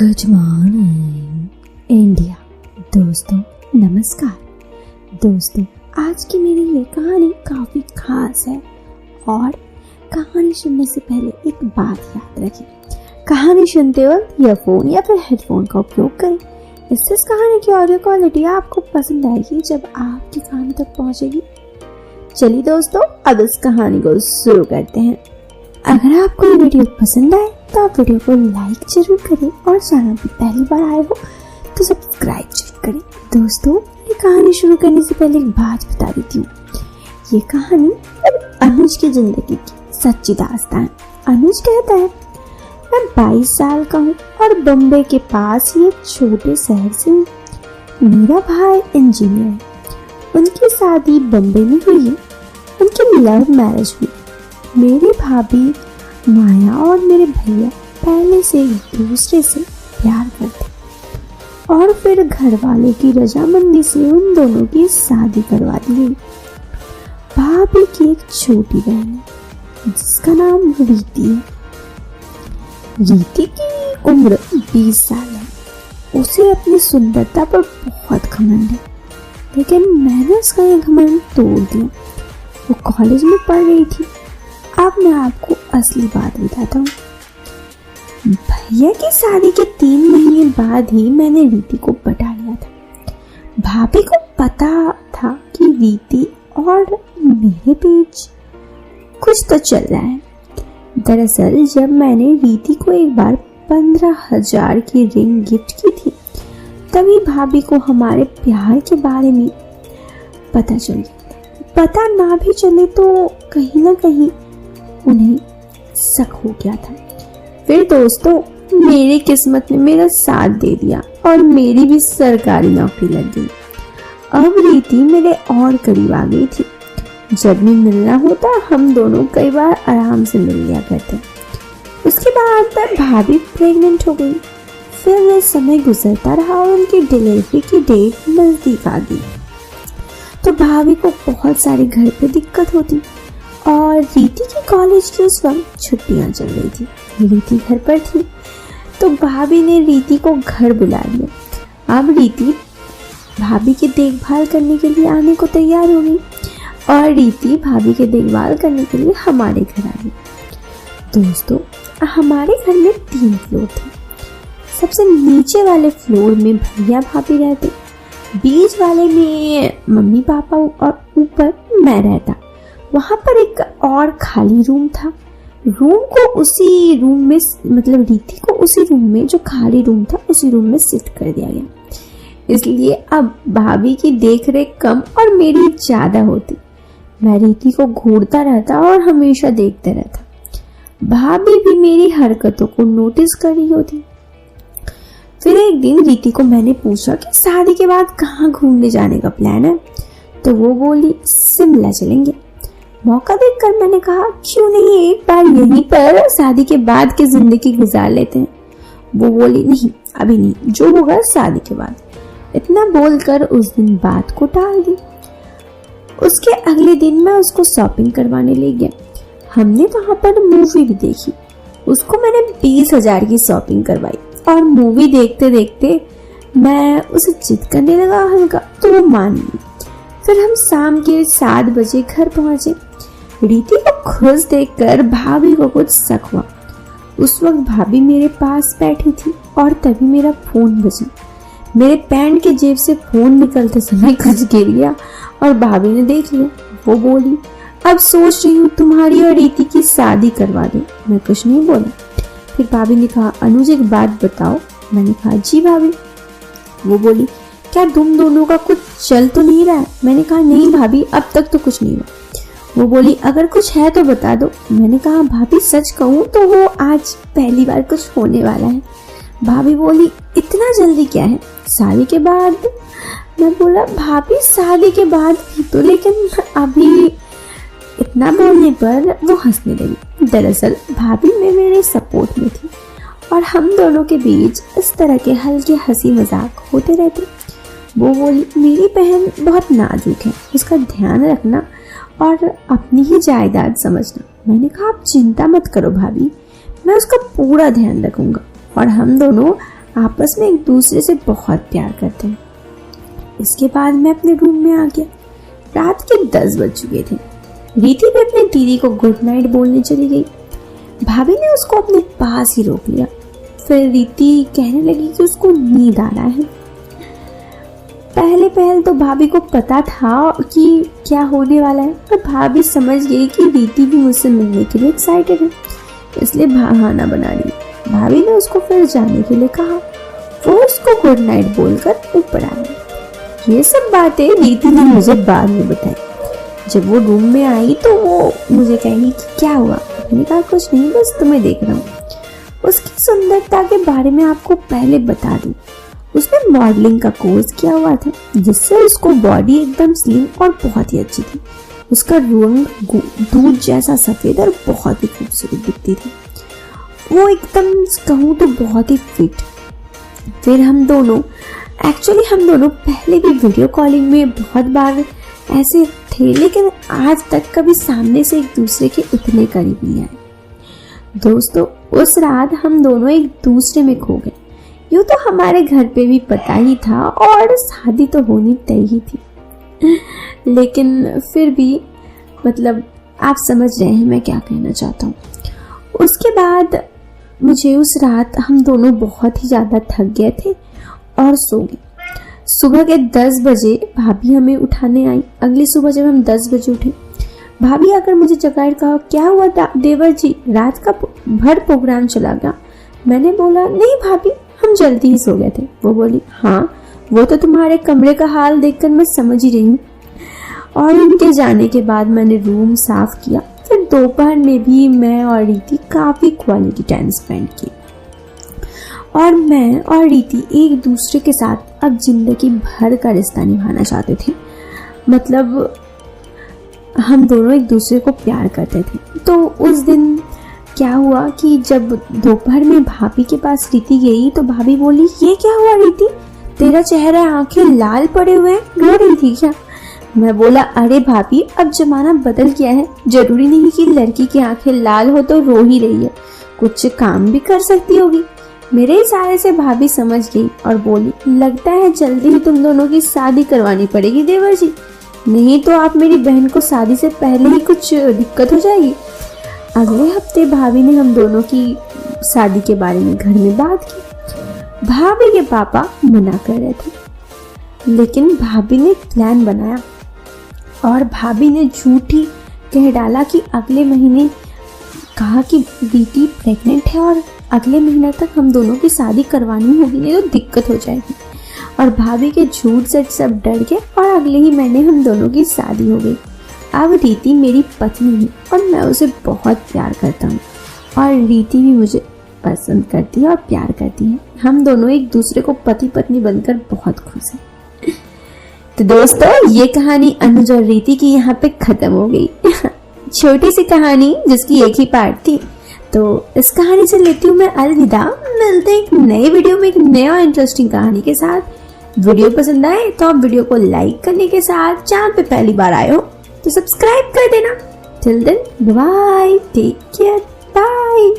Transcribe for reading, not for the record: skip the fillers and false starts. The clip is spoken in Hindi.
Good morning India. दोस्तों नमस्कार। दोस्तों आज की मेरी ये कहानी काफ़ी खास है और कहानी सुनने से पहले एक बात याद रखें, कहानी सुनते वक्त ईयरफोन या फिर हेडफोन का उपयोग करें। इससे इस कहानी की ऑडियो क्वालिटी आपको पसंद आएगी जब आपकी कान तक पहुंचेगी। चलिए दोस्तों अब इस कहानी को शुरू करते हैं। अगर आपको ये वीडियो पसंद आए तो आप वीडियो को लाइक जरूर करें और चैनल पर पहली बार आए हो तो सब्सक्राइब जरूर करें। दोस्तों ये कहानी शुरू करने से पहले एक बात बता देती हूँ। ये कहानी अनुज की जिंदगी की सच्ची दास्तान। अनुज कहता है मैं 22 साल का हूँ और बम्बई के पास ही एक छोटे शहर से हूँ। मेरा भाई इंजीनियर है, उनकी शादी बम्बई में हुई है। उनकी लव मैरिज हुई। मेरी भाभी माया और मेरे भैया पहले से एक दूसरे से प्यार करते और फिर घर वालों की रजामंदी से उन दोनों की शादी करवा दी गई। भाभी की एक छोटी बहन है जिसका नाम रीति है। रीति की उम्र 20 साल है। उसे अपनी सुंदरता पर बहुत घमंड है, लेकिन मैंने उसका ये घमंड तोड़ दिया। वो कॉलेज में पढ़ रही थी। अब मैं आपको असली बात बताता हूँ। भैया की शादी के 3 महीने बाद ही मैंने रीति को पटा लिया था। भाभी को पता था कि रीति और मेरे बीच कुछ तो चल रहा है। दरअसल जब मैंने रीति को एक बार 15,000 की रिंग गिफ्ट की थी तभी भाभी को हमारे प्यार के बारे में पता चल गया। पता ना भी चले तो कहीं ना कहीं उन्हें शक हो गया था। फिर दोस्तों मेरी किस्मत ने मेरा साथ दे दिया और मेरी भी सरकारी नौकरी लग गई। अब रीति मेरे और करीब आ गई थी। जब भी मिलना होता हम दोनों कई बार आराम से मिल लिया करते। उसके बाद भाभी प्रेग्नेंट हो गई। फिर समय गुजरता रहा और उनकी डिलीवरी की डेट नजदीक आ गई तो भाभी को बहुत सारी घर पे दिक्कत होती और रीति की कॉलेज की उस वक्त छुट्टियां चल रही थी। रीति घर पर थी तो भाभी ने रीति को घर बुला लिया। अब रीति भाभी की देखभाल करने के लिए आने को तैयार हो गई और रीति भाभी की देखभाल करने के लिए हमारे घर आ गई। दोस्तों हमारे घर में 3 फ्लोर थे। सबसे नीचे वाले फ्लोर में भैया भाभी रहते, बीच वाले में मम्मी पापा और ऊपर मैं रहता। वहां पर एक और खाली रूम था। रूम को उसी रूम में मतलब रीति को उसी रूम में जो खाली रूम था उसी रूम में शिफ्ट कर दिया गया। इसलिए अब भाभी की देखरेख कम और मेरी ज्यादा होती। मैं रीति को घूरता रहता और हमेशा देखता रहता। भाभी भी मेरी हरकतों को नोटिस कर रही होती। फिर एक दिन रीति को मैंने पूछा कि शादी के बाद कहाँ घूमने जाने का प्लान है तो वो बोली शिमला चलेंगे। मौका देखकर मैंने कहा क्यों नहीं एक बार यहीं पर शादी के बाद की जिंदगी गुजार लेते हैं। वो बोली नहीं अभी नहीं, जो होगा शादी के बाद। इतना बोलकर उस दिन बात को टाल दी। उसके अगले दिन मैं उसको शॉपिंग करवाने ले गया। हमने वहां पर मूवी भी देखी। उसको मैंने 20,000 की शॉपिंग करवाई और मूवी देखते देखते मैं उसे जिद करने लगा हल्का तो वो मान ली। फिर हम शाम के 7 बजे घर पहुंचे। रीति को खुश देखकर भाभी को कुछ शक हुआ। उस वक्त भाभी मेरे पास बैठी थी और तभी मेरा फोन बजा। मेरे पैंट के जेब से फोन निकलते समय कुछ गिर गया और भाभी ने देख लिया। वो बोली अब सोच रही हूँ तुम्हारी और रीति की शादी करवा दूं। मैं कुछ नहीं बोला। फिर भाभी ने कहा अनुज एक बात बताओ। मैंने कहा जी भाभी। वो बोली क्या तुम दोनों का कुछ चल तो नहीं रहा है। मैंने कहा नहीं भाभी अब तक तो कुछ नहीं हुआ। वो बोली अगर कुछ है तो बता दो। मैंने कहा भाभी सच कहूँ तो वो आज पहली बार कुछ होने वाला है। भाभी बोली इतना जल्दी क्या है शादी के बाद। मैं बोला भाभी शादी के बाद भी तो, लेकिन अभी इतना बोलने पर वो हंसने लगी। दरअसल भाभी में मेरे सपोर्ट में थी और हम दोनों के बीच इस तरह के हल्के हंसी मजाक होते रहते। वो बोली मेरी बहन बहुत नाजुक है, उसका ध्यान रखना और अपनी ही जायदाद समझना। मैंने कहा आप चिंता मत करो भाभी, मैं उसका पूरा ध्यान रखूंगा और हम दोनों आपस में एक दूसरे से बहुत प्यार करते हैं। इसके बाद मैं अपने रूम में आ गया। रात के 10 बज चुके थे। रीति भी अपने दीदी को गुड नाइट बोलने चली गई। भाभी ने उसको अपने पास ही रोक लिया। फिर रीति कहने लगी कि उसको नींद आ रहा है। पहले तो भाभी को पता था कि क्या होने वाला है, पर भाभी समझ गई कि रीति भी मुझसे मिलने के लिए एक्साइटेड है, इसलिए बहाना बना रही। भाभी ने उसको फिर जाने के लिए कहा। वो उसको गुड नाइट बोलकर ऊपर आ गई। ये सब बातें रीति ने मुझे बाद में बताई। जब वो रूम में आई तो वो मुझे कही कि क्या हुआ। मैंने कहा कुछ नहीं, बस तुम्हें देख रहा हूँ। उसकी सुंदरता के बारे में आपको पहले बता दूं, उसने मॉडलिंग का कोर्स किया हुआ था, जिससे उसको बॉडी एकदम स्लिम और बहुत ही अच्छी थी। उसका रंग दूध जैसा सफेद और बहुत ही खूबसूरत दिखती थी। वो एकदम कहूँ तो बहुत ही फिट। फिर हम दोनों पहले भी वीडियो कॉलिंग में बहुत बार ऐसे थे, लेकिन आज तक कभी सामने से एक दूसरे के उतने करीब नहीं आए। दोस्तों, उस रात हम दोनों एक दूसरे में खो गए। यूँ तो हमारे घर पे भी पता ही था और शादी तो होनी तय ही थी, लेकिन फिर भी मतलब आप समझ रहे हैं मैं क्या कहना चाहता हूँ। उसके बाद मुझे उस रात हम दोनों बहुत ही ज़्यादा थक गए थे और सो गए। सुबह के 10 बजे भाभी हमें उठाने आई। अगली सुबह जब हम 10 बजे उठे, भाभी आकर मुझे जगाकर कहा, क्या हुआ देवर जी, रात का भर प्रोग्राम चला गया। मैंने बोला नहीं भाभी, हम जल्दी ही सो गए थे। वो बोली हाँ, वो तो तुम्हारे कमरे का हाल देखकर मैं समझ ही रही हूँ। और उनके जाने के बाद मैंने रूम साफ किया। फिर दोपहर में भी मैं और रीति काफ़ी क्वालिटी टाइम स्पेंड किया। और मैं और रीति एक दूसरे के साथ अब जिंदगी भर का रिश्ता निभाना चाहते थे। मतलब हम दोनों एक दूसरे को प्यार करते थे। तो उस दिन क्या हुआ कि जब दोपहर में भाभी के पास रीति गई तो भाभी बोली, ये क्या हुआ रीति, तेरा चेहरा आंखें लाल पड़े हुए हैं, रो रही थी क्या? मैं बोला, अरे भाभी, अब जमाना बदल गया है, जरूरी नहीं कि लड़की की आंखें लाल हो तो रो ही रही है, कुछ काम भी कर सकती होगी। मेरे इशारे से भाभी समझ गई और बोली, लगता है जल्दी ही तुम दोनों की शादी करवानी पड़ेगी देवर जी, नहीं तो आप मेरी बहन को शादी से पहले ही कुछ दिक्कत हो जाएगी। अगले हफ्ते भाभी ने हम दोनों की शादी के बारे में घर में बात की। भाभी के पापा मना कर रहे थे, लेकिन भाभी ने प्लान बनाया और भाभी ने झूठी कह डाला कि अगले महीने कहा कि रीति प्रेग्नेंट है और अगले महीने तक हम दोनों की शादी करवानी होगी, नहीं तो दिक्कत हो जाएगी। और भाभी के झूठ से सब डर गए और अगले ही महीने हम दोनों की शादी हो गई। अब रीति मेरी पत्नी है और मैं उसे बहुत प्यार करता हूँ और रीति भी मुझे पसंद करती है और प्यार करती है। हम दोनों एक दूसरे को पति पत्नी बनकर बहुत खुश हैं। तो दोस्तों, ये कहानी अनुज और रीति की यहाँ पे खत्म हो गई। छोटी सी कहानी जिसकी एक ही पार्ट थी। तो इस कहानी से लेती हूँ मैं अलविदा। मिलते हैं एक नए वीडियो में एक नए और इंटरेस्टिंग कहानी के साथ। वीडियो पसंद आए तो आप वीडियो को लाइक करने के साथ चैनल पे पहली बार आए हो तो सब्सक्राइब कर देना। Till then bye, take care, bye.